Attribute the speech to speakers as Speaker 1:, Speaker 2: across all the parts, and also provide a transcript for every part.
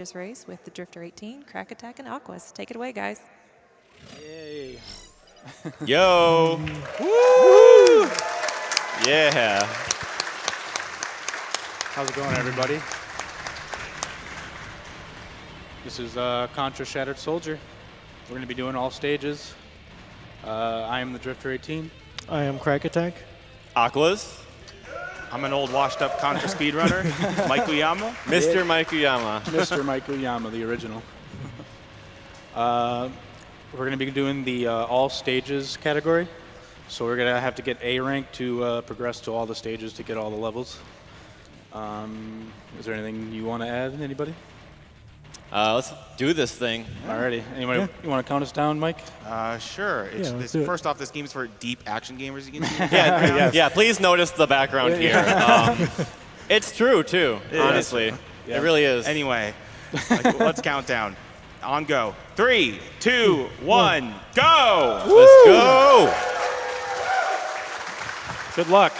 Speaker 1: This race with the TheDrifter18, Crak, Atak, and Aquas. Take it away, guys.
Speaker 2: Yay.
Speaker 3: Yo. Woo! Yeah.
Speaker 2: How's it going, everybody? This is Contra Shattered Soldier. We're going to be doing all stages. I am the TheDrifter18.
Speaker 4: I am Crak Attack.
Speaker 3: Aquas.
Speaker 5: I'm an old washed-up Contra speedrunner, Mike Uyama.
Speaker 3: Mr. Mike Uyama.
Speaker 2: Mr. Mike Uyama, the original. We're going to be doing the all stages category. So we're going to have to get A rank to progress to all the stages to get all the levels. Is there anything you want to add, anybody?
Speaker 3: Let's do this thing.
Speaker 2: Alrighty. Anybody, you want to count us down, Mike?
Speaker 5: Sure. First off, this game is for deep action gamers. You can see
Speaker 3: Yeah, please notice the background here. It's true, too, honestly.
Speaker 2: Yeah.
Speaker 3: It really is.
Speaker 5: Anyway, let's count down. On go. 3, 2, 1, go!
Speaker 3: Let's go!
Speaker 2: Good luck.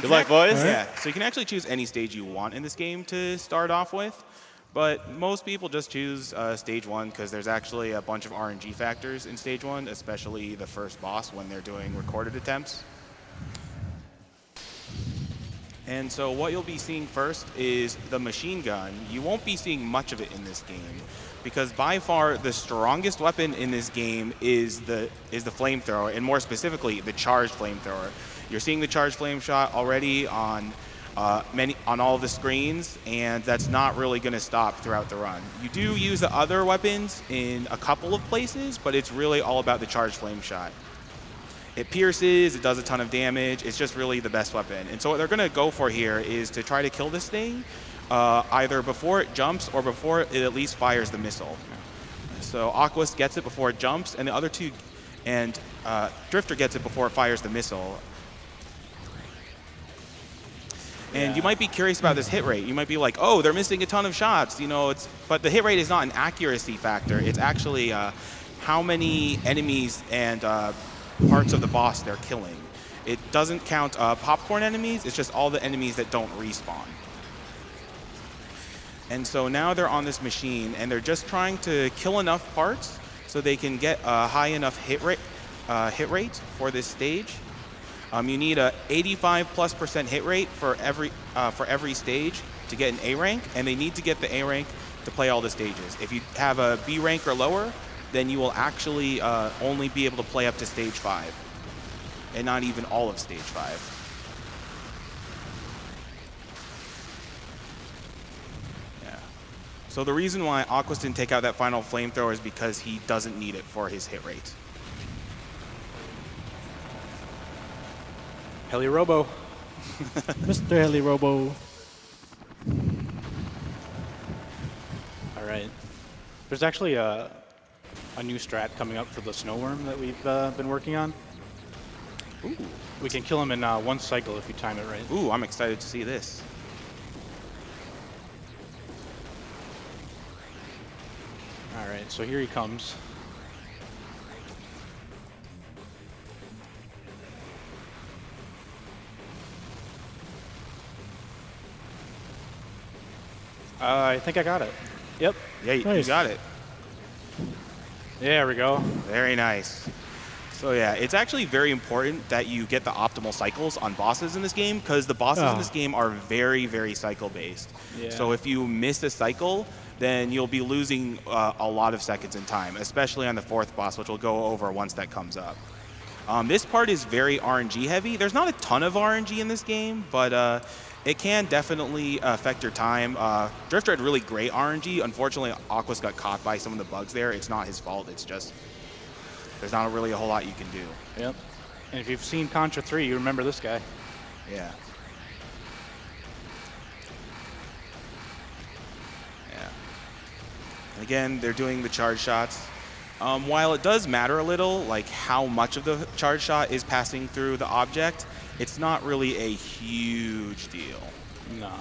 Speaker 3: Good luck, boys.
Speaker 5: Yeah, so you can actually choose any stage you want in this game to start off with. But most people just choose stage 1 because there's actually a bunch of RNG factors in stage 1, especially the first boss when they're doing recorded attempts. And so what you'll be seeing first is the machine gun. You won't be seeing much of it in this game because by far the strongest weapon in this game is the flamethrower, and more specifically the charged flamethrower. You're seeing the charged flame shot already on all of the screens, and that's not really going to stop throughout the run. You do use the other weapons in a couple of places, but it's really all about the charged flame shot. It pierces, it does a ton of damage, it's just really the best weapon. And so what they're going to go for here is to try to kill this thing either before it jumps or before it at least fires the missile. So Aquas gets it before it jumps, and the other two, and Drifter gets it before it fires the missile. And you might be curious about this hit rate. You might be like, oh, they're missing a ton of shots. You know, but the hit rate is not an accuracy factor. It's actually how many enemies and parts of the boss they're killing. It doesn't count popcorn enemies. It's just all the enemies that don't respawn. And so now they're on this machine, and they're just trying to kill enough parts so they can get a high enough hit rate for this stage. You need a 85+% hit rate for every stage to get an A rank, and they need to get the A rank to play all the stages. If you have a B rank or lower, then you will actually only be able to play up to stage 5, and not even all of stage 5. Yeah. So the reason why Aquas didn't take out that final flamethrower is because he doesn't need it for his hit rate.
Speaker 2: Heli Robo.
Speaker 4: Mr. Heli Robo.
Speaker 2: All right. There's actually a new strat coming up for the snow worm that we've been working on.
Speaker 5: Ooh.
Speaker 2: We can kill him in one cycle if you time it right.
Speaker 5: Ooh, I'm excited to see this.
Speaker 2: All right, so here he comes. I think I got it. Yep.
Speaker 5: Yeah, you
Speaker 4: Nice.
Speaker 5: got it.
Speaker 2: There we go.
Speaker 5: Very nice. So yeah, it's actually very important that you get the optimal cycles on bosses in this game because the bosses in this game are very, very cycle-based.
Speaker 2: Yeah.
Speaker 5: So if you miss a cycle, then you'll be losing a lot of seconds in time, especially on the 4th boss, which we'll go over once that comes up. This part is very RNG heavy. There's not a ton of RNG in this game, but it can definitely affect your time. Drifter had really great RNG. Unfortunately, Aquas got caught by some of the bugs there. It's not his fault. It's just there's not really a whole lot you can do.
Speaker 2: Yep. And if you've seen Contra 3, you remember this guy.
Speaker 5: Yeah. Yeah. And again, they're doing the charge shots. While it does matter a little, like how much of the charge shot is passing through the object, it's not really a huge deal.
Speaker 2: No.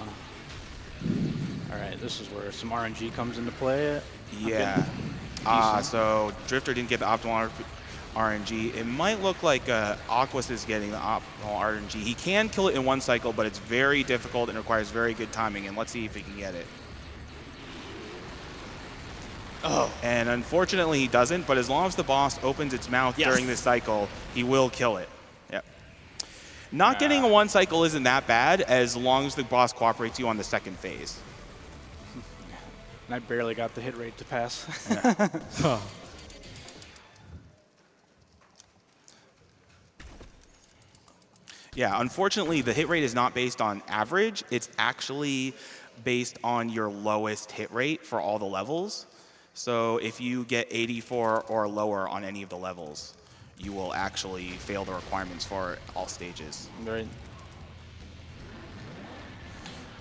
Speaker 2: All right, this is where some RNG comes into play.
Speaker 5: Yeah. So Drifter didn't get the optimal RNG. It might look like Aquas is getting the optimal RNG. He can kill it in one cycle, but it's very difficult and requires very good timing. And let's see if he can get it.
Speaker 3: Oh.
Speaker 5: And unfortunately, he doesn't. But as long as the boss opens its mouth during this cycle, he will kill it. Yep. Not getting a 1 cycle isn't that bad as long as the boss cooperates you on the second phase.
Speaker 2: And I barely got the hit rate to pass.
Speaker 4: Huh.
Speaker 5: Yeah, unfortunately, the hit rate is not based on average. It's actually based on your lowest hit rate for all the levels. So if you get 84 or lower on any of the levels, you will actually fail the requirements for all stages.
Speaker 2: Right.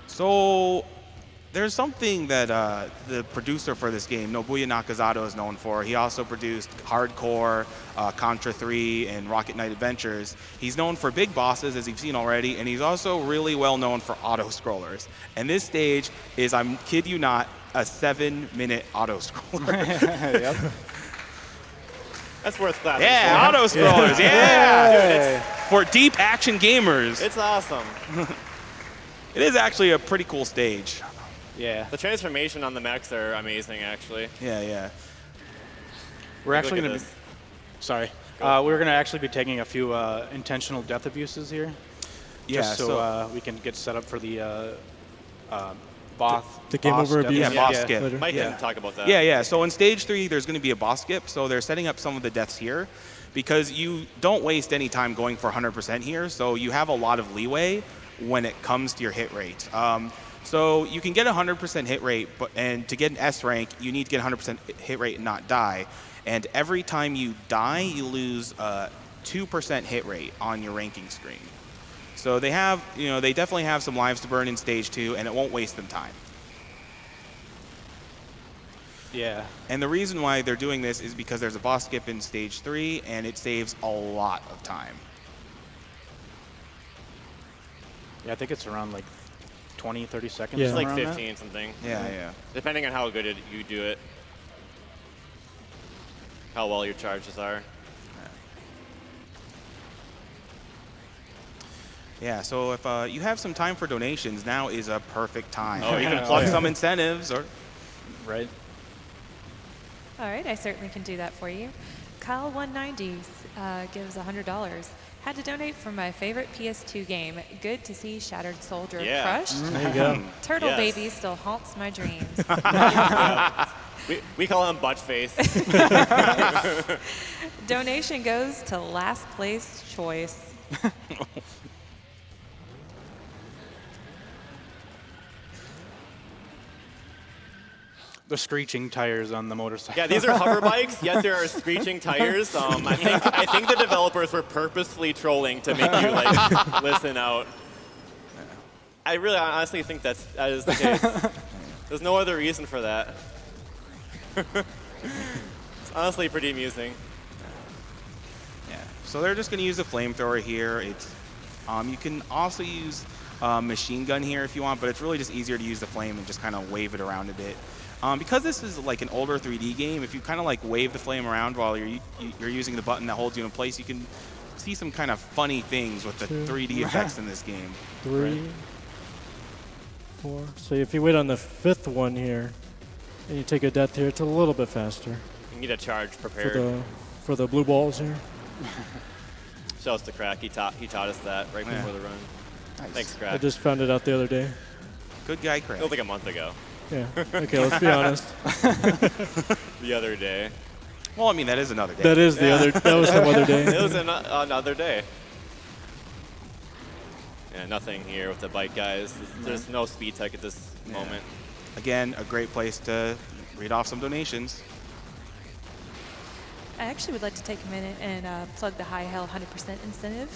Speaker 5: So there's something that the producer for this game, Nobuya Nakazato, is known for. He also produced Hardcore, Contra 3, and Rocket Knight Adventures. He's known for big bosses, as you've seen already, and he's also really well known for auto-scrollers. And this stage is, I kid you not, a 7-minute auto-scroller.
Speaker 2: Yep.
Speaker 3: That's worth clapping.
Speaker 5: Yeah,
Speaker 3: for.
Speaker 5: auto-scrollers, yeah! Dude, for deep action gamers.
Speaker 3: It's awesome.
Speaker 5: It is actually a pretty cool stage.
Speaker 2: Yeah.
Speaker 3: The transformation on the mechs are amazing, actually.
Speaker 5: Yeah, yeah.
Speaker 2: We're actually
Speaker 3: Look
Speaker 2: going
Speaker 3: at
Speaker 2: to be...
Speaker 3: this.
Speaker 2: Sorry. We're going to actually be taking a few intentional death abuses here.
Speaker 5: Yeah,
Speaker 2: Just so we can get set up for the
Speaker 4: The game over
Speaker 2: death.
Speaker 4: abuse.
Speaker 5: Yeah, boss
Speaker 2: Yeah.
Speaker 5: skip.
Speaker 4: Later.
Speaker 3: Mike
Speaker 5: Yeah.
Speaker 3: can talk about that.
Speaker 5: Yeah, yeah. So in stage 3, there's going to be a boss skip. So they're setting up some of the deaths here because you don't waste any time going for 100% here. So you have a lot of leeway when it comes to your hit rate. So you can get a 100% hit rate, and to get an S rank, you need to get 100% hit rate and not die. And every time you die, you lose a 2% hit rate on your ranking screen. So they have, they definitely have some lives to burn in stage 2, and it won't waste them time.
Speaker 2: Yeah.
Speaker 5: And the reason why they're doing this is because there's a boss skip in stage 3, and it saves a lot of time.
Speaker 2: Yeah, I think it's around like 20, 30 seconds.
Speaker 4: Yeah.
Speaker 3: It's like
Speaker 2: around that.
Speaker 3: 15 something.
Speaker 5: Yeah, yeah.
Speaker 3: Depending on how good you do it. How well your charges are.
Speaker 5: Yeah, so if you have some time for donations, now is a perfect time.
Speaker 3: Oh,
Speaker 5: you
Speaker 3: yeah.
Speaker 5: can plug some incentives or...
Speaker 2: Right.
Speaker 1: All right, I certainly can do that for you. Kyle190 gives $100. Had to donate for my favorite PS2 game. Good to see Shattered Soldier
Speaker 3: Yeah.
Speaker 1: crushed.
Speaker 4: There you go.
Speaker 1: Turtle
Speaker 3: Yes.
Speaker 1: Baby still haunts my dreams.
Speaker 3: We call him Butchface.
Speaker 1: Donation goes to last place choice.
Speaker 2: The screeching tires on the motorcycle.
Speaker 3: Yeah, these are hover bikes, yet there are screeching tires. I think the developers were purposefully trolling to make you like listen out. I really honestly think that is the case. There's no other reason for that. It's honestly pretty amusing.
Speaker 5: Yeah. So they're just going to use a flamethrower here. It's you can also use a machine gun here if you want, but it's really just easier to use the flame and just kind of wave it around a bit. Because this is like an older 3D game, if you kind of like wave the flame around while you're using the button that holds you in place, you can see some kind of funny things with the 3D effects in this game.
Speaker 4: 3, 4. So if you wait on the 5th one here, and you take a death here, it's a little bit faster
Speaker 3: You need a charge prepared.
Speaker 4: for the blue balls here.
Speaker 3: Shouts to Crak. He taught us that right
Speaker 5: Yeah.
Speaker 3: before the run.
Speaker 5: Nice.
Speaker 3: Thanks,
Speaker 4: I
Speaker 3: Crak.
Speaker 4: just found it out the other day.
Speaker 5: Good guy, Craig.
Speaker 3: It was like a month ago.
Speaker 4: Yeah. Okay, let's be honest.
Speaker 3: The other day.
Speaker 5: Well, I mean, that is another day.
Speaker 4: That is the other. That was some other day.
Speaker 3: It was another day. Yeah, nothing here with the bike guys. There's no speed tech at this moment.
Speaker 5: Again, a great place to read off some donations.
Speaker 1: I actually would like to take a minute and plug the High Hell 100% incentive.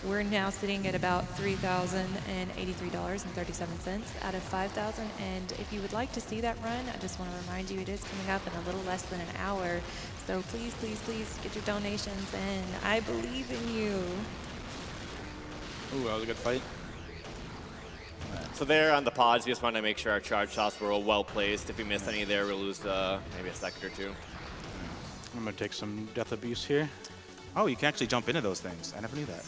Speaker 1: We're now sitting at about $3,083.37 out of $5,000. And if you would like to see that run, I just want to remind you it is coming up in a little less than an hour. So please, please, please get your donations in. I believe in you.
Speaker 2: Ooh, that was a good fight.
Speaker 3: So there on the pods, we just wanted to make sure our charge shots were well placed. If we missed any there, we'll lose maybe a second or two.
Speaker 2: I'm going to take some death abuse here.
Speaker 5: Oh, you can actually jump into those things. I never knew that.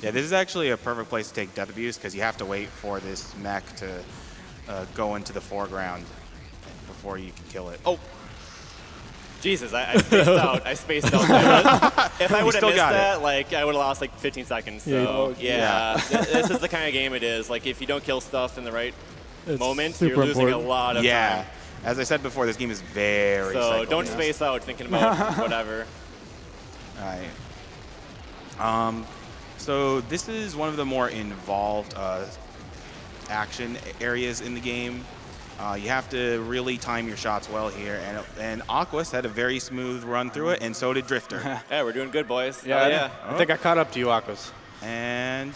Speaker 5: Yeah, this is actually a perfect place to take death abuse because you have to wait for this mech to go into the foreground before you can kill it.
Speaker 3: Oh. Jesus, I spaced out. I spaced out there. If I would have missed that, like, I would have lost like 15 seconds. So, yeah. This is the kind of game it is. Like, if you don't kill stuff in the right moment, you're losing a lot of time.
Speaker 5: As I said before, this game is very
Speaker 3: So don't space out thinking about whatever.
Speaker 5: All right. So this is one of the more involved action areas in the game. You have to really time your shots well here, and Aquas had a very smooth run through it, and so did Drifter.
Speaker 3: Yeah, we're doing good, boys.
Speaker 2: Yeah, I think I caught up to you, Aquas.
Speaker 5: And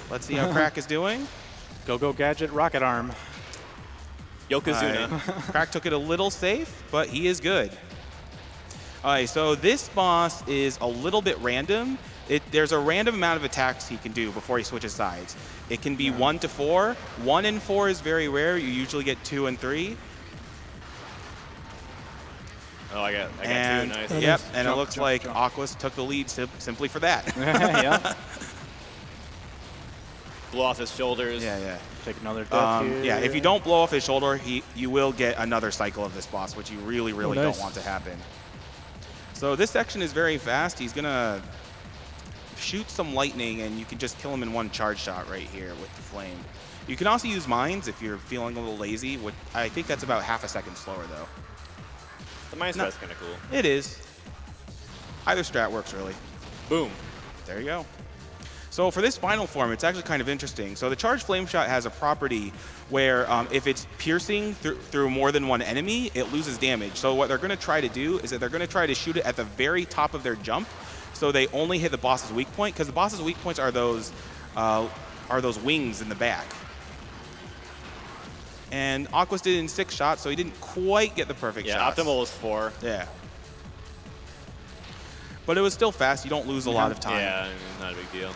Speaker 5: let's see how Crak is doing.
Speaker 2: Go Gadget, Rocket Arm.
Speaker 3: Yokozuna.
Speaker 5: Crak took it a little safe, but he is good. All right, so this boss is a little bit random. There's a random amount of attacks he can do before he switches sides. It can be 1 to 4. 1 and 4 is very rare. You usually get 2 and 3.
Speaker 3: Oh, I got 2. Nice.
Speaker 5: Yep, and it looks like Aquas took the lead simply for that.
Speaker 2: Yeah.
Speaker 3: Blow off his shoulders.
Speaker 5: Yeah.
Speaker 2: Take another death here.
Speaker 5: Yeah, if you don't blow off his shoulder, you will get another cycle of this boss, which you really don't want to happen. So this section is very fast. He's going to shoot some lightning, and you can just kill him in one charge shot right here with the flame. You can also use mines if you're feeling a little lazy. I think that's about half a second slower, though.
Speaker 3: The mine strat's kind of cool.
Speaker 5: It is. Either strat works, really.
Speaker 3: Boom.
Speaker 5: There you go. So for this final form, it's actually kind of interesting. So the charged flame shot has a property where if it's piercing through more than one enemy, it loses damage. So what they're going to try to do is that they're going to try to shoot it at the very top of their jump, so they only hit the boss's weak point, because the boss's weak points are those wings in the back. And Aquas did it in 6 shots, so he didn't quite get the perfect shot.
Speaker 3: Yeah, optimal was 4.
Speaker 5: Yeah. But it was still fast. You don't lose a lot of time.
Speaker 3: Yeah, not a big deal.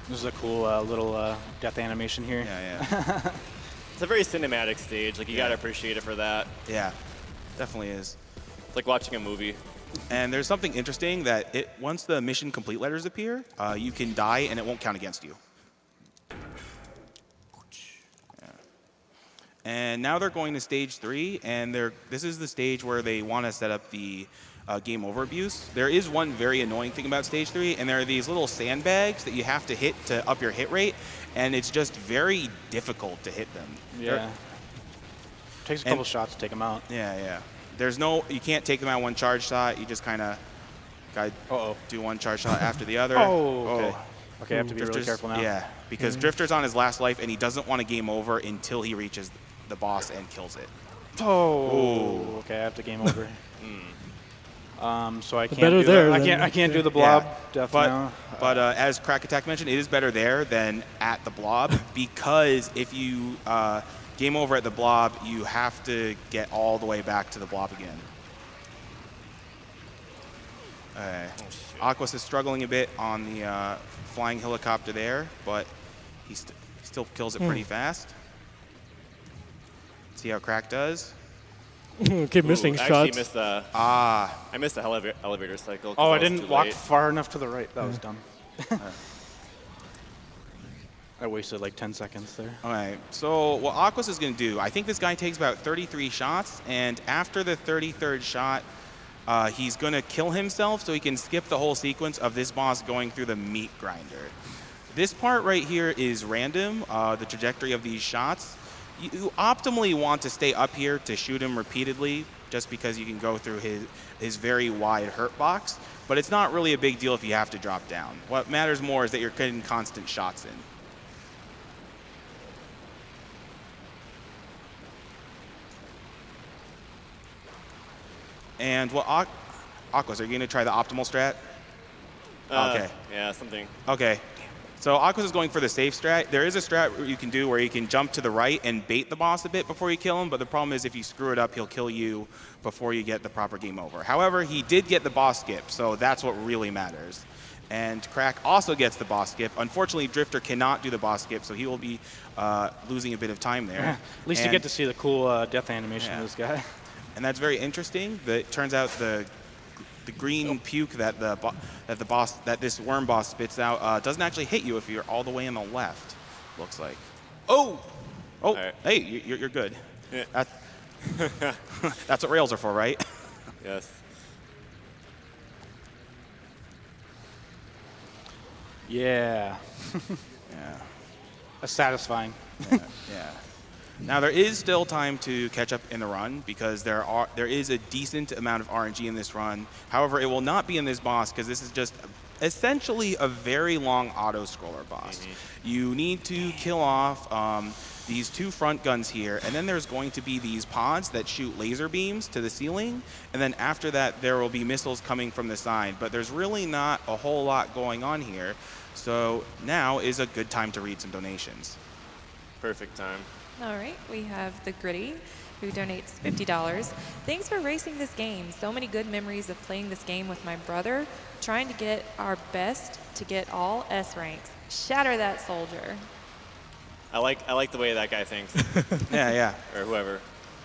Speaker 2: This is a cool little death animation here.
Speaker 5: Yeah.
Speaker 3: It's a very cinematic stage. Like, you gotta appreciate it for that.
Speaker 5: Yeah, definitely is.
Speaker 3: It's like watching a movie.
Speaker 5: And there's something interesting that once the mission complete letters appear, you can die and it won't count against you. Yeah. And now they're going to stage 3, and this is the stage where they want to set up the game over abuse. There is one very annoying thing about stage 3, and there are these little sandbags that you have to hit to up your hit rate, and it's just very difficult to hit them.
Speaker 2: Yeah. Takes a couple shots to take them out.
Speaker 5: Yeah. You can't take them out one charge shot. You just kind of got to do one charge shot after the other.
Speaker 2: Okay, I have to be really careful now.
Speaker 5: Yeah, because Drifter's on his last life, and he doesn't want to game over until he reaches the boss and kills it.
Speaker 2: Okay, I have to game over. So I can't
Speaker 4: better
Speaker 2: do
Speaker 4: there
Speaker 2: that. I can't do the blob death now.
Speaker 5: But as Crak Attack mentioned, it is better there than at the blob, because if you game over at the blob, you have to get all the way back to the blob again. Aquas is struggling a bit on the flying helicopter there, but he still kills it pretty fast. See how Crak does.
Speaker 4: Keep missing shots.
Speaker 3: I missed I missed the elevator cycle.
Speaker 2: I didn't walk far enough to the right. That was dumb. I wasted like 10 seconds there.
Speaker 5: All right, so what Aquas is going to do, I think this guy takes about 33 shots, and after the 33rd shot, he's going to kill himself so he can skip the whole sequence of this boss going through the meat grinder. This part right here is random, the trajectory of these shots. You optimally want to stay up here to shoot him repeatedly, just because you can go through his very wide hurt box, but it's not really a big deal if you have to drop down. What matters more is that you're getting constant shots in. And what Aquas, are you going to try the optimal strat? Okay.
Speaker 3: Yeah, something.
Speaker 5: Okay. So Aquas is going for the safe strat. There is a strat you can do where you can jump to the right and bait the boss a bit before you kill him, but the problem is if you screw it up, he'll kill you before you get the proper game over. However, he did get the boss skip, so that's what really matters. And Crak also gets the boss skip. Unfortunately, Drifter cannot do the boss skip, so he will be losing a bit of time there.
Speaker 2: At least you get to see the cool death animation of this guy.
Speaker 5: And that's very interesting. It turns out the the green puke that this worm boss spits out doesn't actually hit you if you're all the way on the left. Looks like. Oh,
Speaker 3: right.
Speaker 5: Hey, you're good.
Speaker 3: Yeah.
Speaker 5: That's what rails are for, right?
Speaker 3: Yes.
Speaker 2: Yeah.
Speaker 5: Yeah.
Speaker 2: That's satisfying.
Speaker 5: Yeah. Now there is still time to catch up in the run because there is a decent amount of RNG in this run. However, it will not be in this boss because this is just essentially a very long auto scroller boss. You need to kill off these 2 front guns here, and then there's going to be these pods that shoot laser beams to the ceiling, and then after that there will be missiles coming from the side. But there's really not a whole lot going on here, so now is a good time to read some donations.
Speaker 3: Perfect time.
Speaker 1: All right, we have the Gritty, who donates $50. Thanks for racing this game. So many good memories of playing this game with my brother, trying to get our best to get all S ranks. Shatter that soldier.
Speaker 3: I like the way that guy thinks,
Speaker 5: Yeah.
Speaker 3: or whoever.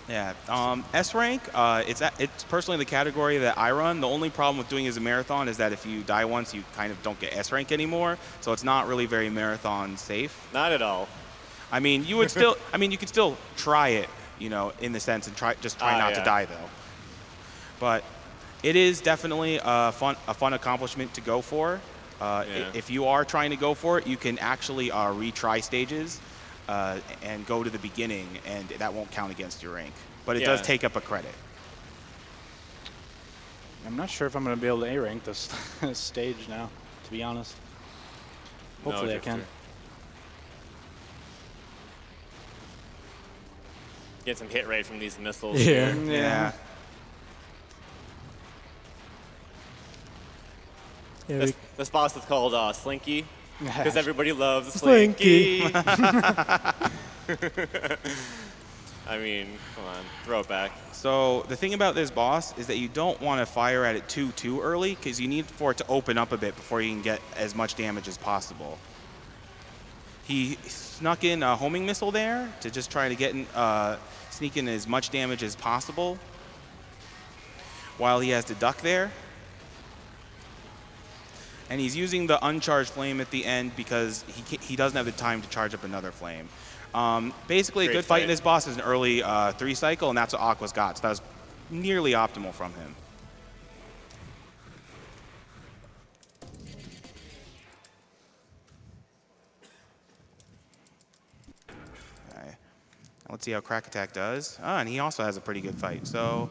Speaker 5: Yeah, S rank, it's personally the category that I run. The only problem with doing it as a marathon is that if you die once, you kind of don't get S rank anymore. So it's not really very marathon safe.
Speaker 3: Not at all.
Speaker 5: I mean, you would still, you could still try it, in the sense, and try not to die though. But it is definitely a fun accomplishment to go for. If you are trying to go for it, you can actually retry stages and go to the beginning, and that won't count against your rank. But it does take up a credit.
Speaker 2: I'm not sure if I'm going to be able to A rank this stage now, to be honest. Hopefully I can.
Speaker 3: Get some hit rate from these missiles.
Speaker 5: Yeah.
Speaker 3: This boss is called Slinky, because everybody loves
Speaker 4: Slinky.
Speaker 3: Slinky. I mean, come on, throw it back.
Speaker 5: So the thing about this boss is that you don't want to fire at it too early, because you need for it to open up a bit before you can get as much damage as possible. He snuck in a homing missile there to just try to get sneak in as much damage as possible while he has to duck there. And he's using the uncharged flame at the end because he doesn't have the time to charge up another flame. Basically, a good fight in this boss is an early 3 cycle, and that's what Aquas got. So that was nearly optimal from him. Let's see how Crack Attack does. And he also has a pretty good fight. So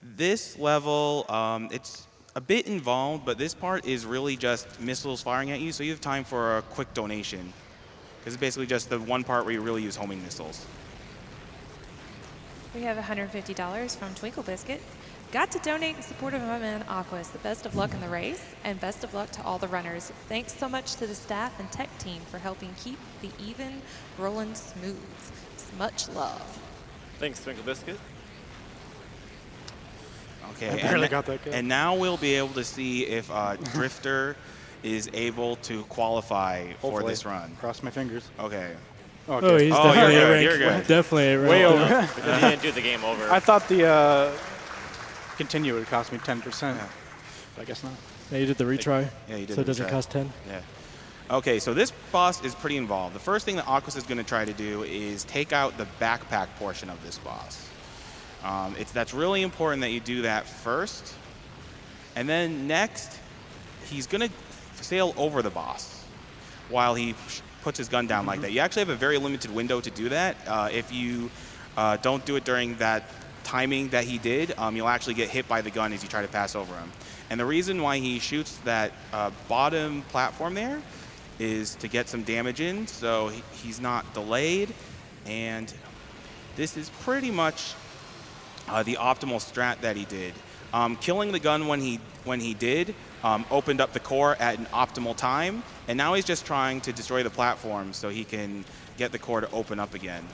Speaker 5: this level, it's a bit involved, but this part is really just missiles firing at you, so you have time for a quick donation. Because it's basically just the one part where you really use homing missiles.
Speaker 1: We have $150 from Twinkle Biscuit. Got to donate in support of my man Aquas. The best of luck in the race, and best of luck to all the runners. Thanks so much to the staff and tech team for helping keep the even rolling smooth. Much love.
Speaker 3: Thanks, Twinkle Biscuit.
Speaker 5: Okay,
Speaker 2: I barely got that good.
Speaker 5: And now we'll be able to see if Drifter is able to qualify for this run.
Speaker 2: Cross my fingers.
Speaker 5: Okay.
Speaker 2: Okay.
Speaker 4: Oh, he's definitely
Speaker 5: you're
Speaker 4: A
Speaker 5: good,
Speaker 4: rank.
Speaker 5: you're good.
Speaker 4: Definitely A rank.
Speaker 2: Way over.
Speaker 3: Because he didn't do the game over.
Speaker 2: I thought the continue would cost me 10%. But I guess not.
Speaker 4: Yeah, you did the retry.
Speaker 5: Yeah, you did
Speaker 4: So
Speaker 5: the
Speaker 4: it doesn't
Speaker 5: retry.
Speaker 4: cost 10.
Speaker 5: Yeah. Okay, so this boss is pretty involved. The first thing that Aquas is going to try to do is take out the backpack portion of this boss. That's really important that you do that first. And then next, he's going to sail over the boss while he puts his gun down like that. You actually have a very limited window to do that. If you don't do it during that timing that he did, you'll actually get hit by the gun as you try to pass over him. And the reason why he shoots that bottom platform there is to get some damage in, so he's not delayed. And this is pretty much the optimal strat that he did. Killing the gun when he did opened up the core at an optimal time, and now he's just trying to destroy the platform so he can get the core to open up again.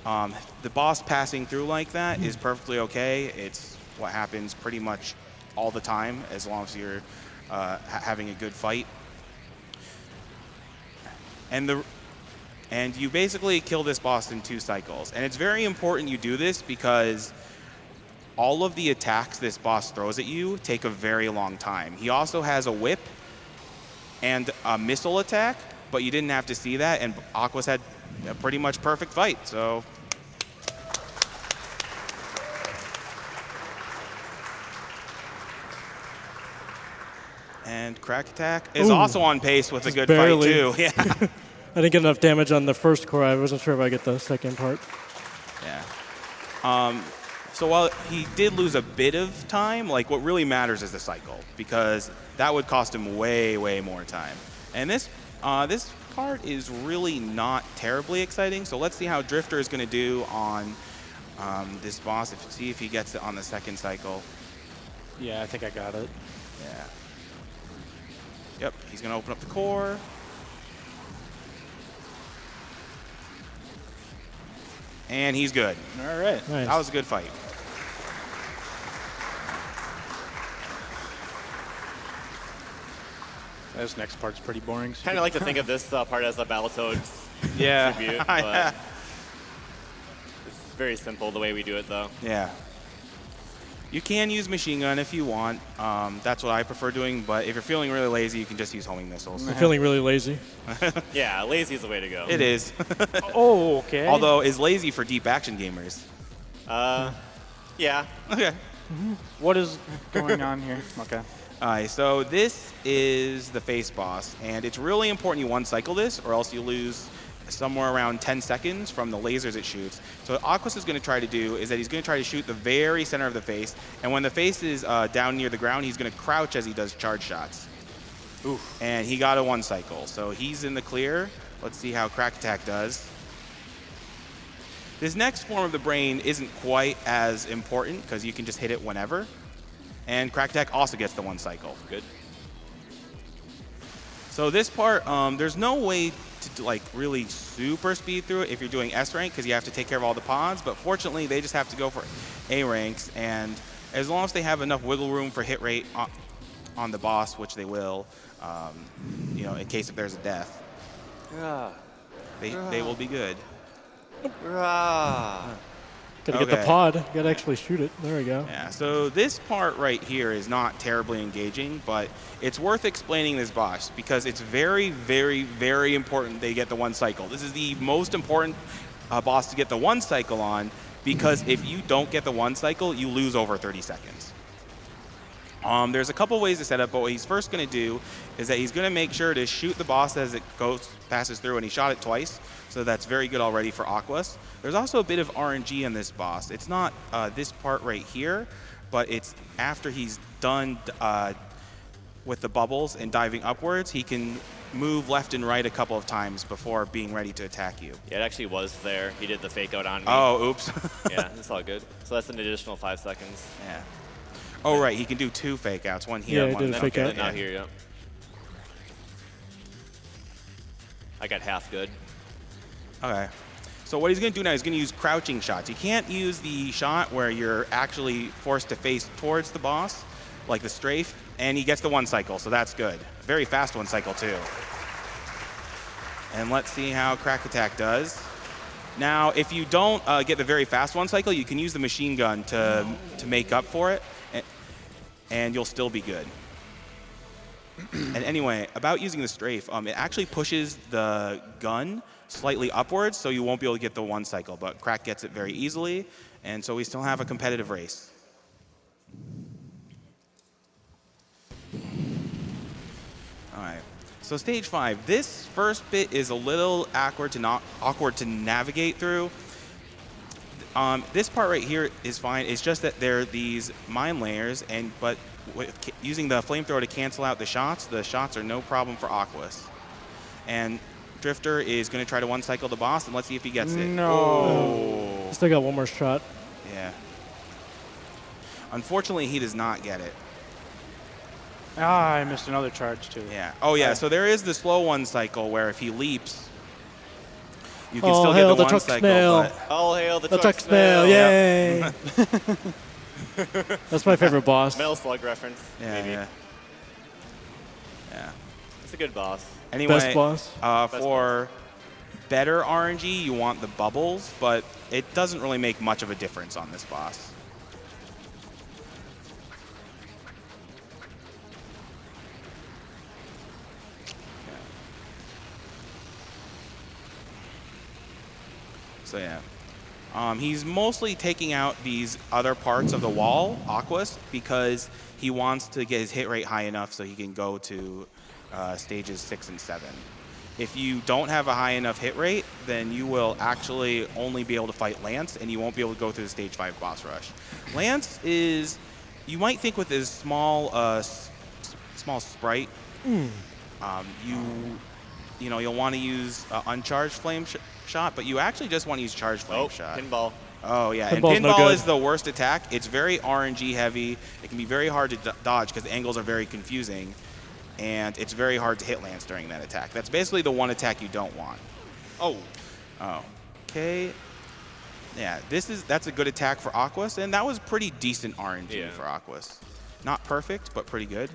Speaker 5: The boss passing through like that is perfectly okay. It's what happens pretty much all the time as long as you're having a good fight. And you basically kill this boss in 2 cycles. And it's very important you do this because all of the attacks this boss throws at you take a very long time. He also has a whip and a missile attack, but you didn't have to see that, and Aquas had a pretty much perfect fight, so. And Crack Attack is also on pace with a good
Speaker 4: barely.
Speaker 5: fight, too. Yeah.
Speaker 4: I didn't get enough damage on the first core. I wasn't sure if I get the second part.
Speaker 5: Yeah. So while he did lose a bit of time, like what really matters is the cycle, because that would cost him way, way more time. And this part is really not terribly exciting. So let's see how Drifter is going to do on this boss. See if he gets it on the second cycle.
Speaker 2: Yeah, I think I got it.
Speaker 5: Yeah. Yep, he's going to open up the core. And he's good.
Speaker 2: All right.
Speaker 4: Nice.
Speaker 5: That was a good fight.
Speaker 2: This next part's pretty boring.
Speaker 3: Kind of like to think of this part as a Battletoads
Speaker 2: Yeah.
Speaker 3: tribute, but it's very simple the way we do it, though.
Speaker 5: Yeah. You can use machine gun if you want. That's what I prefer doing, but if you're feeling really lazy, you can just use homing missiles.
Speaker 4: I'm feeling really lazy.
Speaker 3: Yeah, lazy is the way to go.
Speaker 5: It is.
Speaker 2: Oh, okay.
Speaker 5: Although, is lazy for deep action gamers.
Speaker 3: Yeah.
Speaker 5: Okay.
Speaker 2: What is going on here? Okay.
Speaker 5: Alright, so this is the face boss, and it's really important you one-cycle this, or else you lose somewhere around 10 seconds from the lasers it shoots. So what Aquas is going to try to do is that he's going to try to shoot the very center of the face, and when the face is down near the ground, he's going to crouch as he does charge shots. Oof. And he got a one-cycle, so he's in the clear. Let's see how Crack Attack does. This next form of the brain isn't quite as important, because you can just hit it whenever. And Crack Attack also gets the one cycle.
Speaker 3: Good.
Speaker 5: So this part, there's no way to like really super speed through it if you're doing S rank, because you have to take care of all the pods. But fortunately, they just have to go for A ranks, and as long as they have enough wiggle room for hit rate on the boss, which they will, you know, in case if there's a death, they will be good.
Speaker 4: Gotta get the pod. Gotta actually shoot it. There we go.
Speaker 5: Yeah, so this part right here is not terribly engaging, but it's worth explaining this boss because it's very, very, very important they get the one cycle. This is the most important boss to get the one cycle on, because if you don't get the one cycle, you lose over 30 seconds. There's a couple ways to set up, but what he's first going to do is that he's going to make sure to shoot the boss as it passes through, and he shot it twice, so that's very good already for Aquas. There's also a bit of RNG in this boss. It's not this part right here, but it's after he's done with the bubbles and diving upwards, he can move left and right a couple of times before being ready to attack you.
Speaker 3: Yeah, it actually was there. He did the fake out on me.
Speaker 5: Oh, oops.
Speaker 3: Yeah, it's all good. So that's an additional 5 seconds.
Speaker 5: Yeah. Oh, right, he can do 2 fake outs, one here,
Speaker 4: Yeah,
Speaker 5: one
Speaker 4: he did a
Speaker 5: there.
Speaker 4: fake out.
Speaker 3: Not here, yeah. I got half good.
Speaker 5: Okay. So what he's going to do now is going to use crouching shots. You can't use the shot where you're actually forced to face towards the boss, like the strafe, and he gets the one cycle, so that's good. Very fast one cycle, too. And let's see how Crack Attack does. Now, if you don't get the very fast one cycle, you can use the machine gun to make up for it, and you'll still be good. And anyway, about using the strafe, it actually pushes the gun slightly upwards, so you won't be able to get the one cycle, but Crack gets it very easily, and so we still have a competitive race. All right, so stage 5. This first bit is a little awkward to navigate through. This part right here is fine. It's just that there are these mine layers, but using the flamethrower to cancel out the shots are no problem for Aquas. And Drifter is going to try to one cycle the boss, and let's see if he gets it.
Speaker 2: No.
Speaker 4: Still got one more shot.
Speaker 5: Yeah. Unfortunately, he does not get it.
Speaker 2: Ah, I missed another charge too.
Speaker 5: Yeah. Oh, yeah. So there is the slow one cycle where if he leaps, you can
Speaker 4: Oh,
Speaker 5: still get
Speaker 4: hail
Speaker 5: the
Speaker 4: the
Speaker 5: one
Speaker 4: truck
Speaker 5: cycle.
Speaker 4: snail.
Speaker 5: But
Speaker 3: All hail the
Speaker 4: The
Speaker 3: truck
Speaker 4: truck snail, yay!
Speaker 5: Yep.
Speaker 4: That's my favorite boss.
Speaker 3: Metal Slug reference,
Speaker 5: yeah,
Speaker 3: maybe.
Speaker 5: yeah.
Speaker 3: It's a good boss.
Speaker 5: Anyway,
Speaker 4: Best boss.
Speaker 5: for better RNG, you want the bubbles, but it doesn't really make much of a difference on this boss. So yeah. He's mostly taking out these other parts of the wall, Aquas, because he wants to get his hit rate high enough so he can go to stages 6 and 7. If you don't have a high enough hit rate, then you will actually only be able to fight Lance, and you won't be able to go through the stage 5 boss rush. Lance is, you might think with his small sprite, you'll want to use uncharged flame shot, but you actually just want to use charged flame shot.
Speaker 3: Pinball.
Speaker 5: Oh, yeah.
Speaker 4: Pinball's
Speaker 5: And
Speaker 4: no
Speaker 5: pinball
Speaker 4: good.
Speaker 5: is the worst attack. It's very RNG heavy. It can be very hard to dodge because the angles are very confusing. And it's very hard to hit Lance during that attack. That's basically the one attack you don't want.
Speaker 3: Oh.
Speaker 5: Oh. Okay. Yeah, that's a good attack for Aquas, and that was pretty decent RNG for Aquas. Not perfect, but pretty good.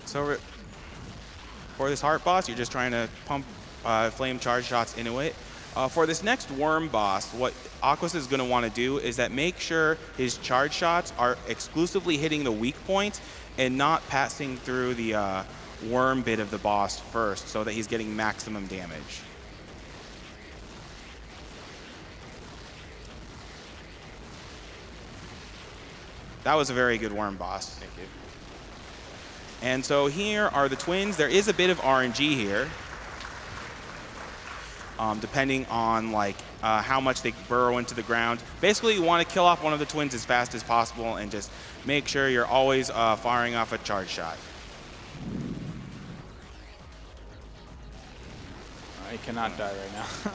Speaker 5: So for this heart boss, you're just trying to pump flame charge shots into it. For this next worm boss, what Aquas is going to want to do is that make sure his charge shots are exclusively hitting the weak point and not passing through the worm bit of the boss first so that he's getting maximum damage. That was a very good worm boss.
Speaker 3: Thank you.
Speaker 5: And so here are the twins. There is a bit of RNG here, depending on how much they burrow into the ground. Basically, you want to kill off one of the twins as fast as possible and just make sure you're always firing off a charge shot.
Speaker 2: I cannot die right now.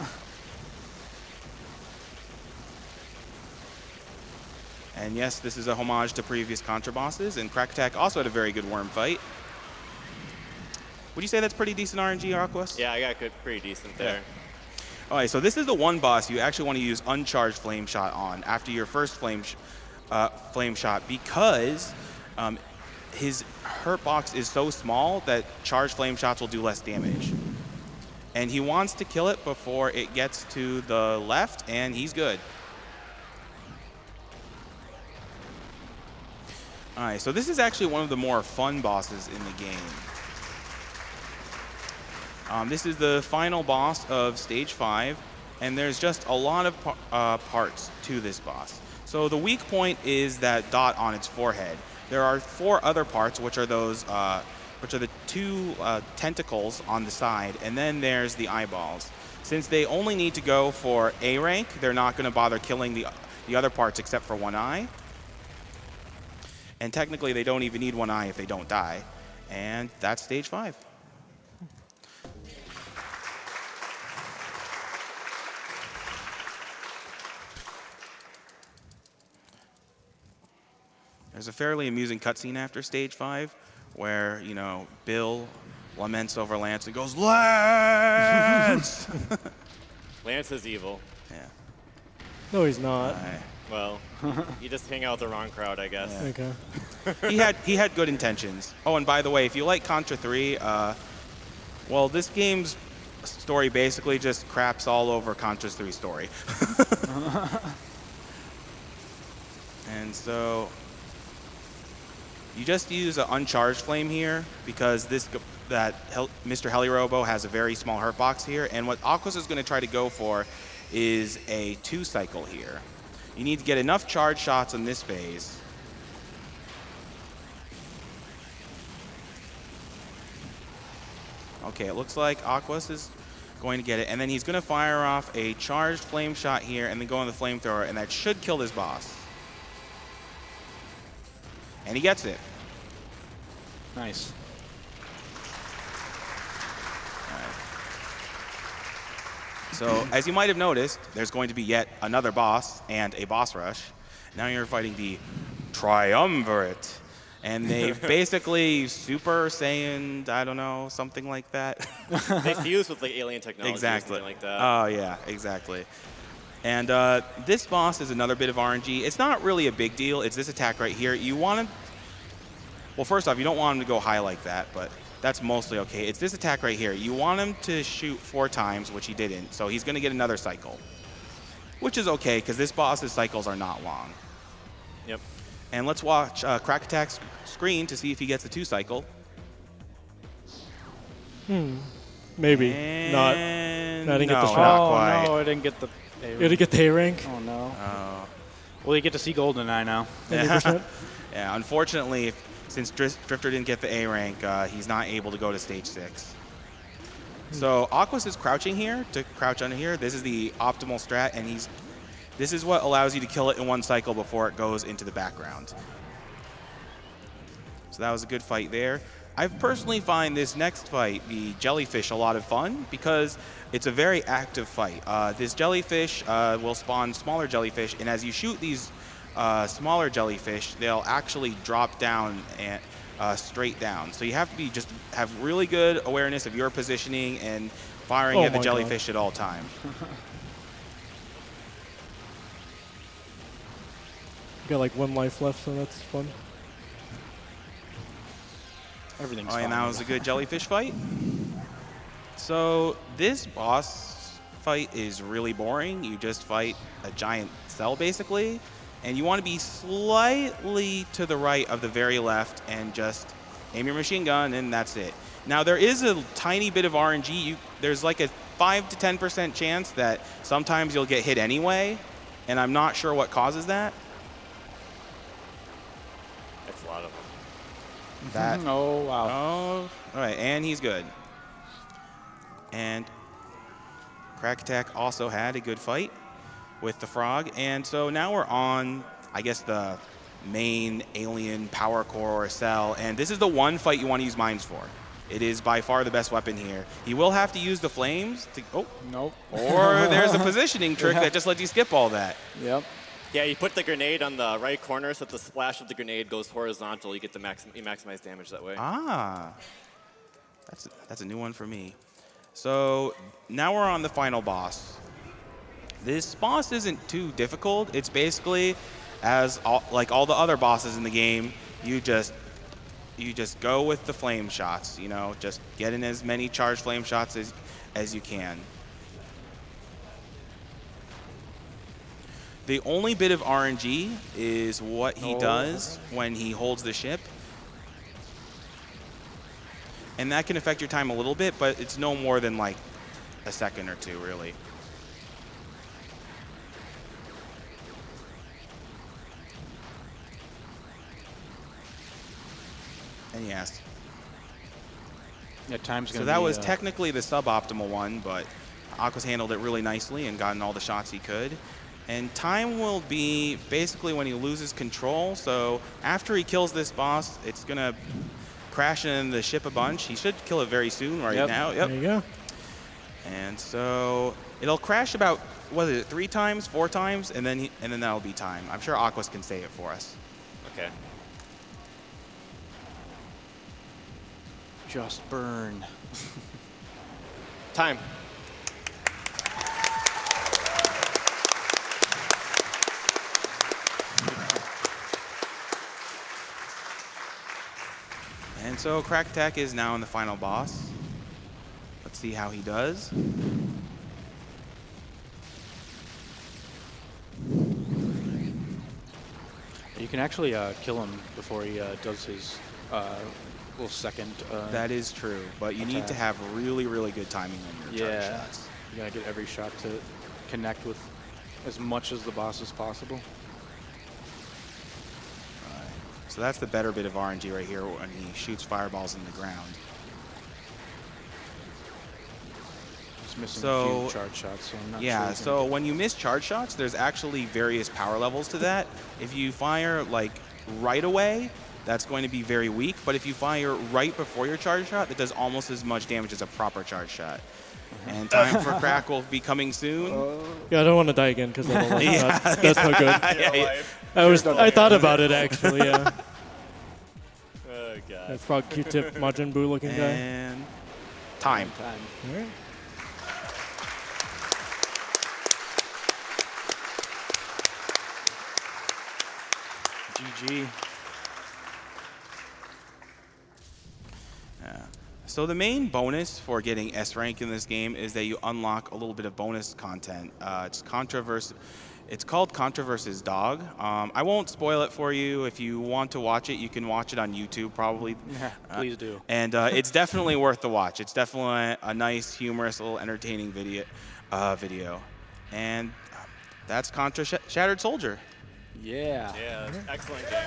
Speaker 5: And yes, this is a homage to previous Contra bosses, and Crak Attack also had a very good worm fight. Would you say that's pretty decent RNG, Aquas?
Speaker 3: Yeah, I got pretty decent there.
Speaker 5: All right, so this is the one boss you actually want to use uncharged flame shot on after your first flame shot because his hurt box is so small that charged flame shots will do less damage. And he wants to kill it before it gets to the left, and he's good. All right, so this is actually one of the more fun bosses in the game. This is the final boss of Stage 5, and there's just a lot of parts to this boss. So the weak point is that dot on its forehead. There are 4 other parts, which are those, which are the 2 tentacles on the side, and then there's the eyeballs. Since they only need to go for A rank, they're not going to bother killing the other parts except for one eye. And technically, they don't even need one eye if they don't die. And that's Stage 5. There's a fairly amusing cutscene after Stage 5 where, Bill laments over Lance and goes, "Lance!"
Speaker 3: Lance is evil.
Speaker 5: Yeah.
Speaker 4: No, he's not.
Speaker 3: Well, you just hang out with the wrong crowd, I guess.
Speaker 4: Okay.
Speaker 5: He had good intentions. Oh, and by the way, if you like Contra 3, well, this game's story basically just craps all over Contra's 3 story. And so you just use an uncharged flame here because Mr. Helirobo has a very small hurt box here, and what Aquas is going to try to go for is a 2-cycle here. You need to get enough charge shots in this phase. Okay, it looks like Aquas is going to get it, and then he's going to fire off a charged flame shot here and then go on the flamethrower, and that should kill this boss. And he gets it.
Speaker 2: Nice.
Speaker 5: So, as you might have noticed, there's going to be yet another boss and a boss rush. Now you're fighting the Triumvirate. And they basically Super Saiyan, I don't know, something like that.
Speaker 3: They fuse with alien technology
Speaker 5: Exactly.
Speaker 3: or something like that.
Speaker 5: Oh, yeah, exactly. And this boss is another bit of RNG. It's not really a big deal. It's this attack right here. You want him... Well, first off, you don't want him to go high like that, but that's mostly okay. It's this attack right here. You want him to shoot 4 times, which he didn't, so he's going to get another cycle, which is okay because this boss's cycles are not long.
Speaker 3: Yep.
Speaker 5: And let's watch Crak Attack's screen to see if he gets a 2-cycle.
Speaker 4: Maybe. Not.
Speaker 5: And
Speaker 4: I didn't get the
Speaker 5: no,
Speaker 4: shot.
Speaker 5: not
Speaker 2: Oh,
Speaker 5: quite.
Speaker 2: no, I didn't get the A
Speaker 4: You had to get the A rank.
Speaker 2: Oh, no.
Speaker 5: Oh.
Speaker 2: Well, you get to see GoldenEye now.
Speaker 4: 80%.
Speaker 5: Yeah, unfortunately, since Drifter didn't get the A rank, he's not able to go to stage 6. So Aquas is crouching here to crouch under here. This is the optimal strat, and this is what allows you to kill it in one cycle before it goes into the background. So that was a good fight there. I personally find this next fight, the jellyfish, a lot of fun because it's a very active fight. This jellyfish will spawn smaller jellyfish, and as you shoot these smaller jellyfish, they'll actually drop down and straight down. So you have to have really good awareness of your positioning and firing at the jellyfish at all times.
Speaker 4: Got like 1 life left, so that's fun.
Speaker 2: Everything's
Speaker 5: Oh,
Speaker 2: fine.
Speaker 5: and that was a good jellyfish fight. So this boss fight is really boring. You just fight a giant cell, basically. And you want to be slightly to the right of the very left and just aim your machine gun, and that's it. Now, there is a tiny bit of RNG. There's like a 5 to 10% chance that sometimes you'll get hit anyway, and I'm not sure what causes that.
Speaker 3: That's a lot of them.
Speaker 5: That.
Speaker 2: Oh, wow.
Speaker 5: Oh, all right, and he's good. And Crak Attack also had a good fight with the frog, and so now we're on, I guess, the main alien power core cell, and this is the one fight you want to use mines for. It is by far the best weapon here. You will have to use the flames to, oh,
Speaker 2: Nope.
Speaker 5: or there's a positioning trick that just lets you skip all that.
Speaker 2: Yep.
Speaker 3: Yeah, you put the grenade on the right corner so that the splash of the grenade goes horizontal. You get you maximize damage that way.
Speaker 5: Ah, that's a new one for me. So now we're on the final boss. This boss isn't too difficult. It's basically like all the other bosses in the game. You just go with the flame shots. You know, just get in as many charged flame shots as you can. The only bit of RNG is what he does when he holds the ship. And that can affect your time a little bit, but it's no more than like a second or two, really. And yes.
Speaker 2: Yeah, time's
Speaker 5: So
Speaker 2: gonna
Speaker 5: that
Speaker 2: be,
Speaker 5: was technically the suboptimal one, but Aquas handled it really nicely and gotten all the shots he could. And time will be basically when he loses control. So after he kills this boss, it's going to crash in the ship a bunch. He should kill it very soon now. Yep.
Speaker 4: There you go.
Speaker 5: And so it'll crash about, what is it, 3 times, 4 times, and then that'll be time. I'm sure Aquas can say it for us.
Speaker 3: Okay.
Speaker 2: Just burn.
Speaker 3: Time.
Speaker 5: And so Crak Attack is now in the final boss. Let's see how he does.
Speaker 2: You can actually kill him before he does his little second.
Speaker 5: That is true, but you need to have really, really good timing on your charge shots.
Speaker 2: You gotta get every shot to connect with as much as the boss as possible.
Speaker 5: So that's the better bit of RNG right here when he shoots fireballs in the ground.
Speaker 2: Just missing
Speaker 5: So-
Speaker 2: a few charge shots, so I'm not sure.
Speaker 5: Yeah,
Speaker 2: he's
Speaker 5: so
Speaker 2: gonna
Speaker 5: when you miss charge shots, there's actually various power levels to that. If you fire like right away, that's going to be very weak, but if you fire right before your charge shot, that does almost as much damage as a proper charge shot. And time for Crak will be coming soon.
Speaker 4: Yeah, I don't want to die again because that's no good.
Speaker 5: Yeah.
Speaker 4: I thought about it actually. Yeah.
Speaker 3: Oh, God.
Speaker 4: That frog Q-tip Majin Buu looking guy.
Speaker 5: And time.
Speaker 2: time.
Speaker 4: All right.
Speaker 2: GG.
Speaker 5: Yeah. So the main bonus for getting S rank in this game is that you unlock a little bit of bonus content. It's Contra versus, It's called Contra versus Dog. I won't spoil it for you. If you want to watch it, you can watch it on YouTube probably.
Speaker 2: Please do.
Speaker 5: And it's definitely worth the watch. It's definitely a nice, humorous, little entertaining video. And that's Contra Shattered Soldier.
Speaker 2: Yeah.
Speaker 3: Yeah, excellent game.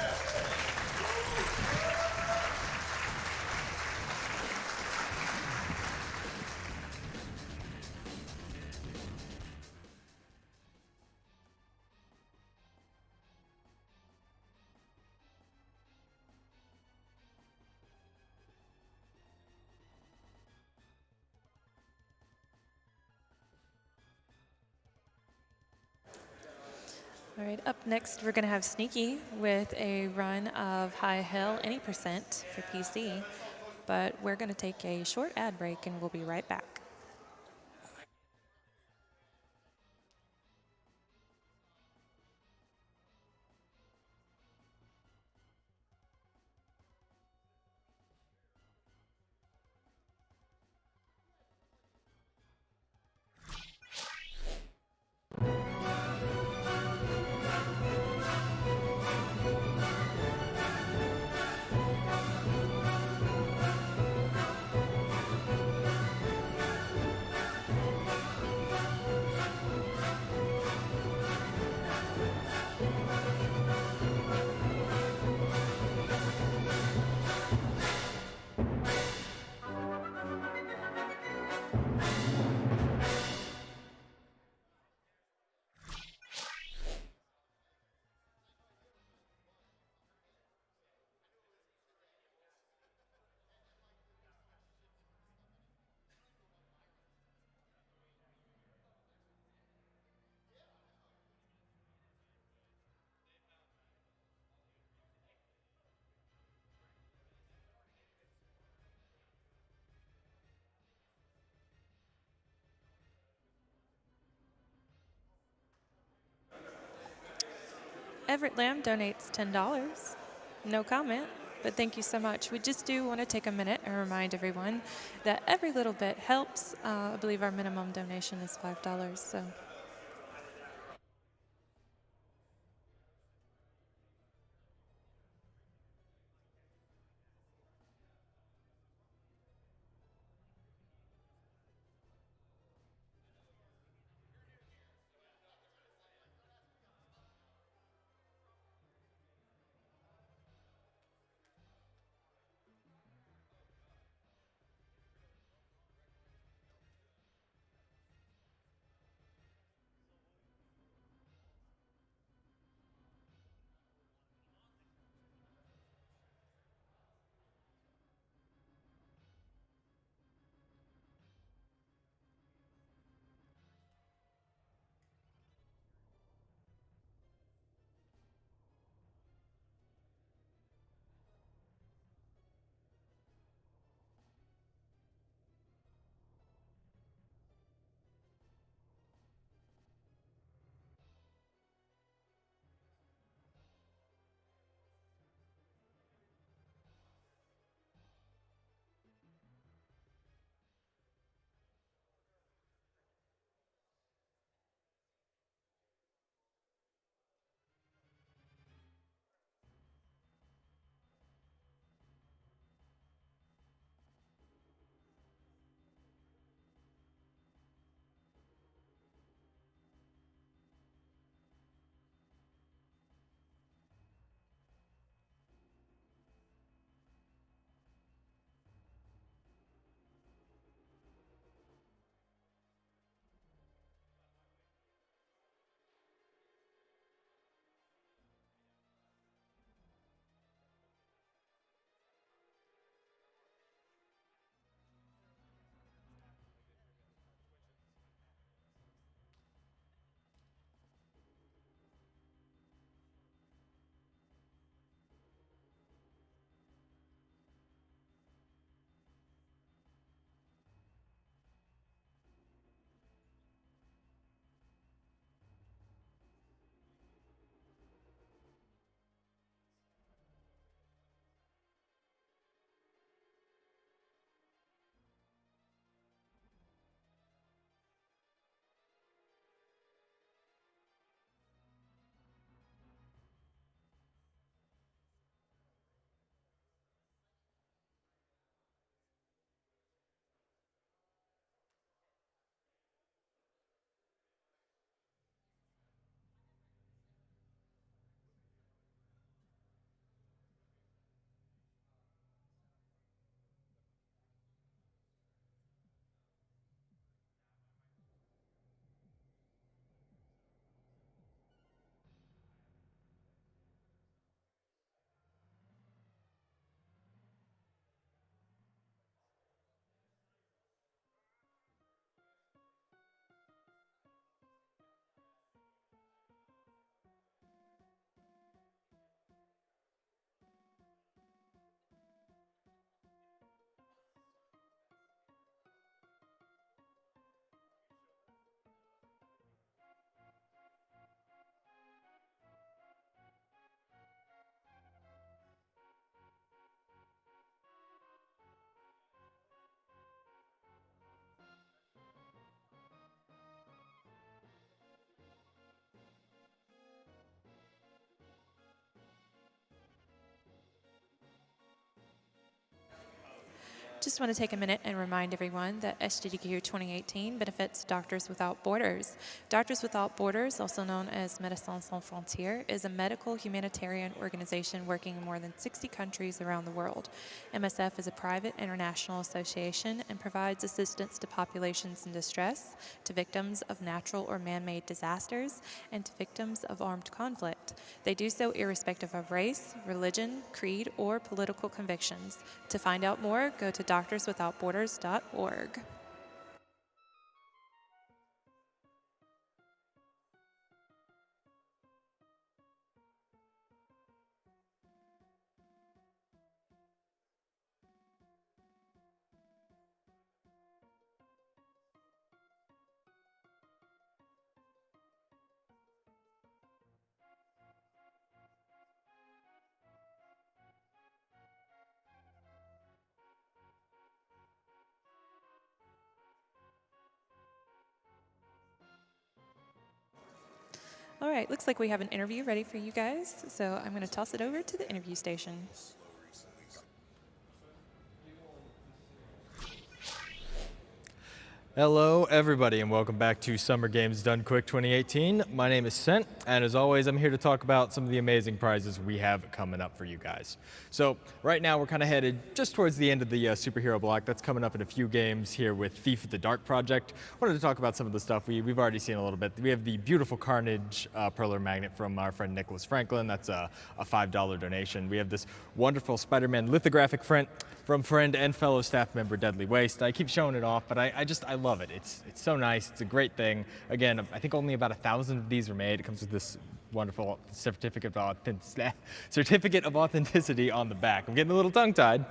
Speaker 1: All right, up next, we're going to have Sneaky with a run of High Hell Any Percent for PC. But we're going to take a short ad break, and we'll be right back. Everett Lamb donates $10. No comment, but thank you so much. We just do want to take a minute and remind everyone that every little bit helps. I believe our minimum donation is $5, so. just want to take a minute and remind everyone that SGDQ 2018 benefits Doctors Without Borders. Doctors Without Borders, also known as Médecins Sans Frontières, is a medical humanitarian organization working in more than 60 countries around the world. MSF is a private international association and provides assistance to populations in distress, to victims of natural or man-made disasters, and to victims of armed conflict. They do so irrespective of race, religion, creed, or political convictions. To find out more, go to doctorswithoutborders.org. All right, looks like we have an interview ready for you guys, so I'm going to toss it over to the interview station.
Speaker 6: Hello, everybody, and welcome back to Summer Games Done Quick 2018. My name is Sent, and as always, I'm here to talk about some of the amazing prizes we have coming up for you guys. So right now, we're kind of headed just towards the end of the superhero block. That's coming up in a few games here with Thief of the Dark Project. Wanted to talk about some of the stuff we've already seen a little bit. We have the beautiful Carnage Perler Magnet from our friend Nicholas Franklin. That's a $5 donation. We have this wonderful Spider-Man lithographic print from friend and fellow staff member Deadly Waste. I keep showing it off, but I love it. It's so nice. It's a great thing. Again, I think only about 1,000 of these are made. It comes with this wonderful certificate of authenticity on the back. I'm getting a little tongue-tied.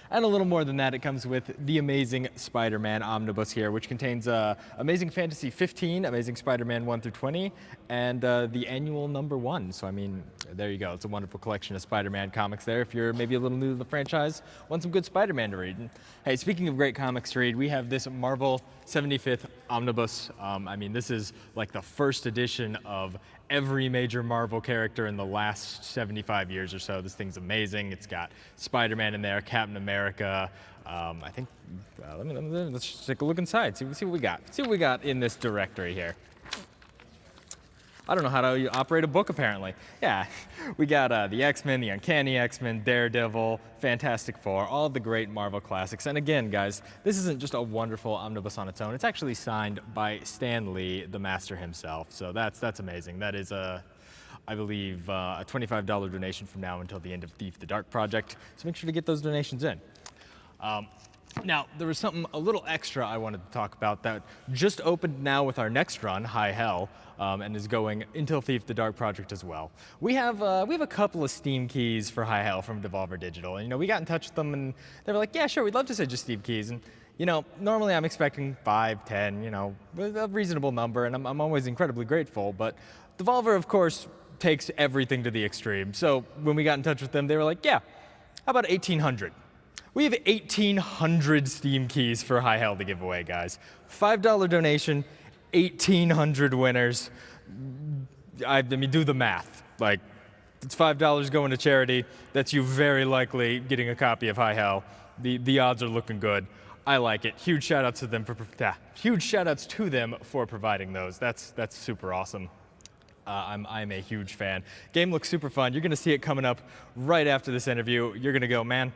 Speaker 6: And a little more than that, it comes with the Amazing Spider-Man Omnibus here, which contains Amazing Fantasy 15, Amazing Spider-Man 1 through 20, and the annual #1. So, I mean, there you go. It's a wonderful collection of Spider-Man comics there. If you're maybe a little new to the franchise, want some good Spider-Man to read. And, hey, speaking of great comics to read, we have this Marvel 75th Omnibus. I mean, this is like the first edition of every major Marvel character in the last 75 years or so. This thing's amazing. It's got Spider-Man in there, Captain America. I think, let's just take a look inside, see what we got. See what we got in this directory here. I don't know how to operate a book, apparently. Yeah, we got the X-Men, the Uncanny X-Men, Daredevil, Fantastic Four, all the great Marvel classics. And again, guys, this isn't just a wonderful omnibus on its own. It's actually signed by Stan Lee, the master himself. So that's amazing. That is, I believe, a $25 donation from now until the end of Thief the Dark Project. So make sure to get those donations in. Now, there was something a little extra I wanted to talk about that just opened now with our next run, High Hell, and is going until Thief the Dark Project as well. We have a couple of Steam keys for High Hell from Devolver Digital, and you know, we got in touch with them, and they were like, yeah, sure, we'd love to send you Steam keys. And you know, normally I'm expecting 5, 10, you know, a reasonable number, and I'm always incredibly grateful. But Devolver, of course, takes everything to the extreme. So when we got in touch with them, they were like, yeah, how about 1,800? We have 1,800 Steam keys for High Hell to give away, guys. $5 donation, 1,800 winners. I mean, do the math. Like, it's $5 going to charity. That's you very likely getting a copy of High Hell. The odds are looking good. I like it. Huge shout outs to them for providing those. That's super awesome. I'm a huge fan. Game looks super fun. You're gonna see it coming up right after this interview. You're gonna go, man,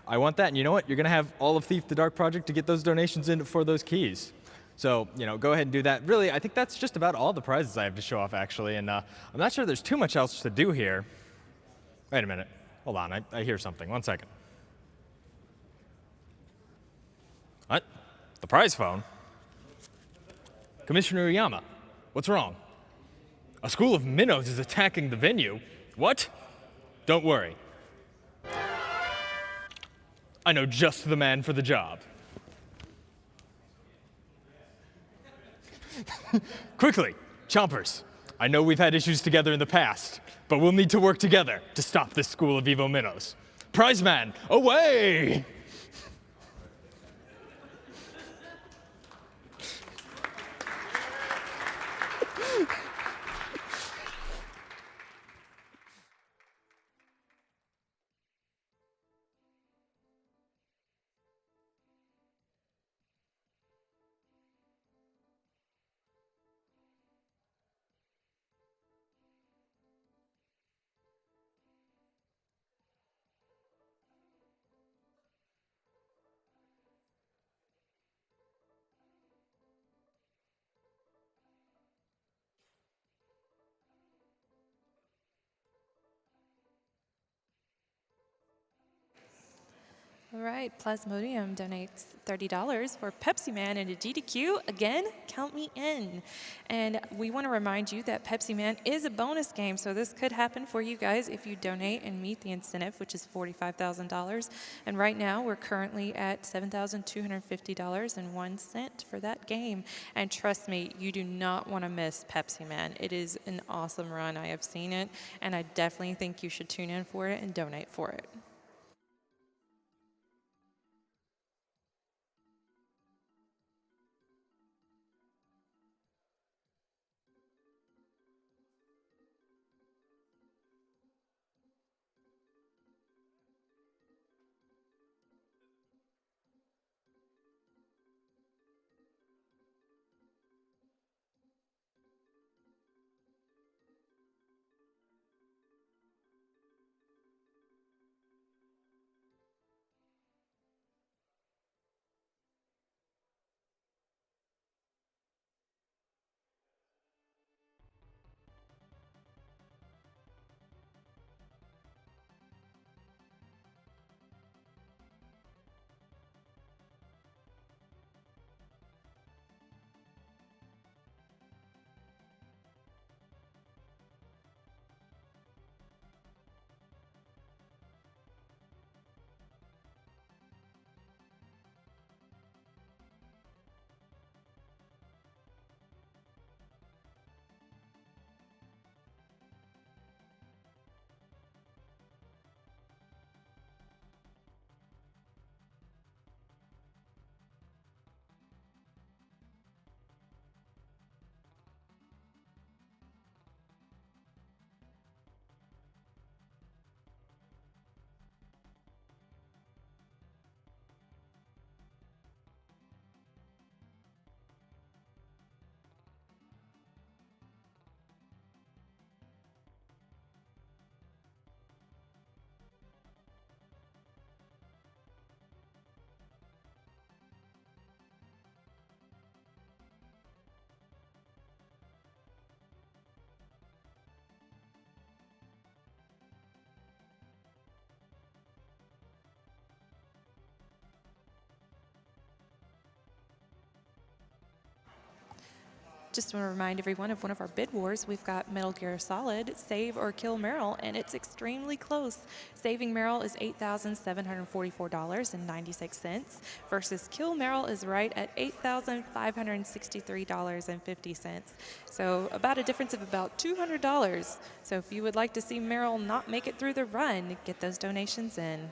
Speaker 6: I want that. And you know what? You're gonna have all of Thief the Dark Project to get those donations in for those keys. So, you know, go ahead and do that. Really, I think that's just about all the prizes I have to show off, actually. And I'm not sure there's too much else to do here. Wait a minute. Hold on. I hear something. 1 second. What? The prize phone? Commissioner Uyama, what's wrong? A school of minnows is attacking the venue. What? Don't worry. I know just the man for the job. Quickly, Chompers. I know we've had issues together in the past, but we'll need to work together to stop this school of evil minnows. Prize man, away!
Speaker 1: All right, Plasmodium donates $30 for Pepsi Man and a GDQ. Again, count me in. And we want to remind you that Pepsi Man is a bonus game, so this could happen for you guys if you donate and meet the incentive, which is $45,000. And right now, we're currently at $7,250.01 for that game. And trust me, you do not want to miss Pepsi Man. It is an awesome run. I have seen it, and I definitely think you should tune in for it and donate for it. Just want to remind everyone of one of our bid wars. We've got Metal Gear Solid, Save or Kill Meryl, and it's extremely close. Saving Meryl is $8,744.96 versus Kill Meryl is right at $8,563.50. So about a difference of about $200. So if you would like to see Meryl not make it through the run, get those donations in.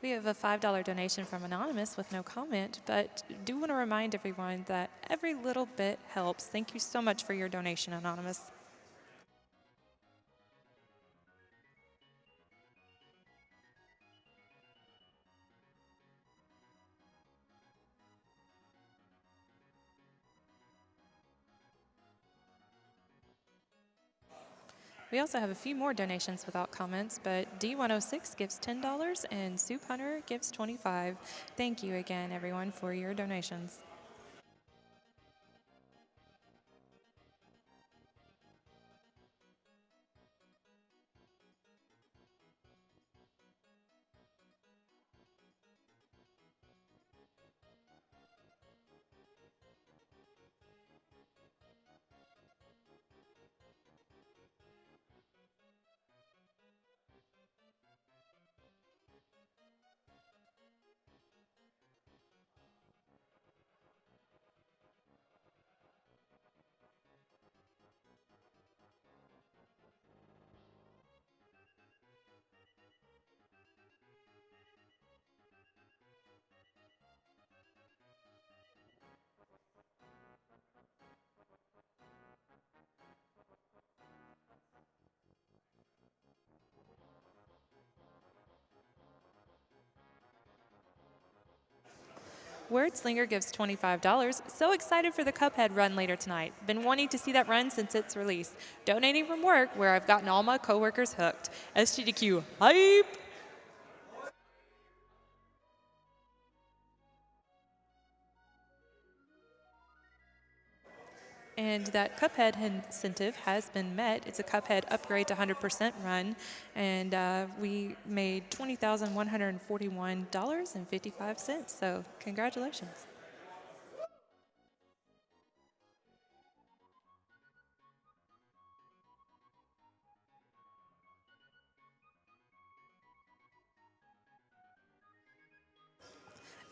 Speaker 1: We have a $5 donation from Anonymous with no comment, but do want to remind everyone that every little bit helps. Thank you so much for your donation, Anonymous. We also have a few more donations without comments, but D106 gives $10 and Soup Hunter gives $25. Thank you again, everyone, for your donations. Wordslinger gives $25. So excited for the Cuphead run later tonight. Been wanting to see that run since its release. Donating from work, where I've gotten all my coworkers hooked. SGDQ, hype! And that Cuphead incentive has been met. It's a Cuphead upgrade to 100% run, and we made $20,141.55. So congratulations.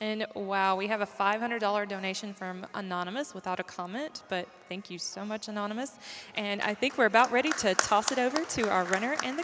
Speaker 1: And wow, we have a $500 donation from Anonymous without a comment, but thank you so much, Anonymous. And I think we're about ready to toss it over to our runner and the